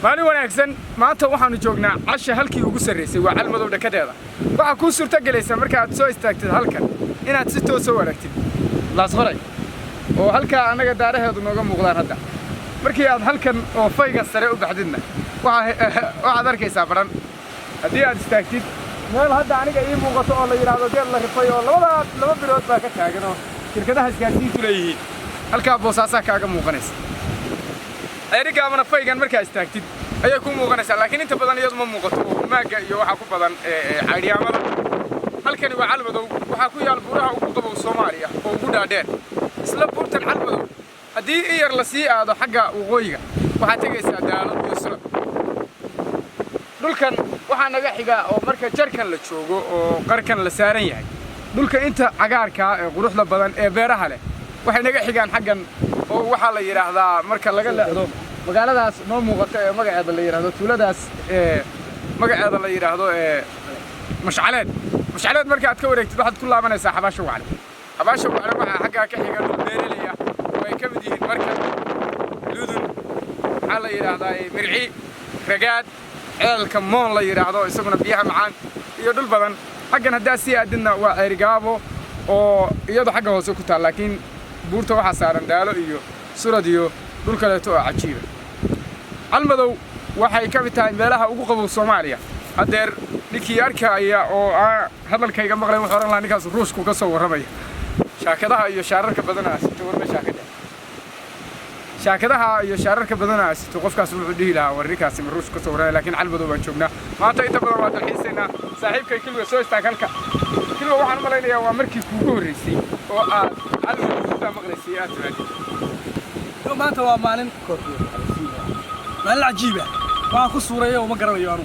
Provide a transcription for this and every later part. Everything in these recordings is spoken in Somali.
maalin wanaagsan maanta waxaanu joognaa casha halkii ugu sarreysay waa Calmadow dhakadeeda waxa ku suurta galaysa marka aad soo istaagtid halkan inaad si toos u aragtid laas qoray oo halka anaga daaraheedu nooga muuqdaan hadda markii aad halkan oo fayga sare u baxdidna waxaad arkaysaa baran haddii aad istaagtid meel hadda aniga ii muuqato oo la yiraahdo geed la rifay oo laba bilood baa ka taagan oo shirkadaha isgaarsiintu leeyihiin halka boosaasaa kaaga muuqanaysa ayrigaamana faygan markaa istaagtid ayay ku muuqanaysaa laakiin inta badan iyadu ma muuqato oo maaga iyo waxa ku badan caydiyamada halkani waa Calmadow waxa ku yaal buuraha ugu qabow Soomaaliya oo ugu dhaadheer isla buurtan Calmadow haddii iyar la sii aado xagga waqooyiga waxaad tegaysaa daalo iyo sula dhulkan waxaa naga xiga oo marka jarkan la joogo oo qarkan la saaran yahay dhulka inta cagaarka ee quruxda badan ee beeraha leh waxay naga xigaan xaggan oo waxa la yiraahdaa marka laga leexdo magaaladaas noo muuqato ee magaceeda la yiraahdo tuuladaas magaceeda la yiraahdo mashcaleed marka aad ka wareegtid waxaad ku laabanaysaa xabaasha wacli waxa xagga ka xiga dhul beeralaya oo ay ka mid yihiin marka ludun waxa la yiraahdaa mirci ragaad ceelka moon la yiraahdo isaguna biyaha macaan iyo dhul badan xaggan hadaa si aadina waa Ceerigaabo oo iyadu xagga hoose ku taal laakiin buurta waxa saaran daalo iyo surad iyo dhul kale oo cajiib Calmadow waxay ka mid tahay meelaha ugu qabow Soomaaliya hadeer ninkii arkaya oo hadalkayga maqlay wuxuu oran lahaa ninkaas ruushku ka soo waramaya shaakadaha iyo shaararka badanaas warma shaakadaha iyo shaararka badanaas qofkaas wuxuu dhihi lahaa warrikaas ruush ka soo waramaya laakiin Calmadow baan joognaa maanta inta badan waa dalxiisaynaa saaxiibkay kilwa soo istaag halka kilwa waxaan malaynayaa waa markii kuugu horeysay oo aad Calmadow ka maqlaysay aad raadi maanta waa maalin cajiib ah waan ku suureeyay oo ma garanayo anu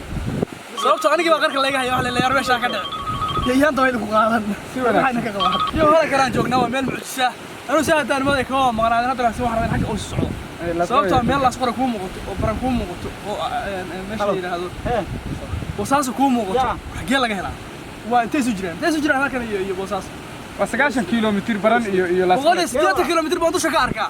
sababtoo aniga baa qarka laga hayo wax la meesha ka dhacay yeeyanta way ku qaadan si wanaagsan ka qabaa iyo hore karaan joognaa waa meel mucjisa anu saadaan mooday ka maqnaan hadda si wax rabeen xagga oo socdo sababtoo meel la sqora ku muuqato oo baran ku muuqato oo meesha yiraahdo boosaas ku muuqato xagee laga helaa waa intee soo jiraan halkan iyo boosaas waa 90 kiiloomitir baran iyo la 180 kiiloomitir baan dusha ka arkaa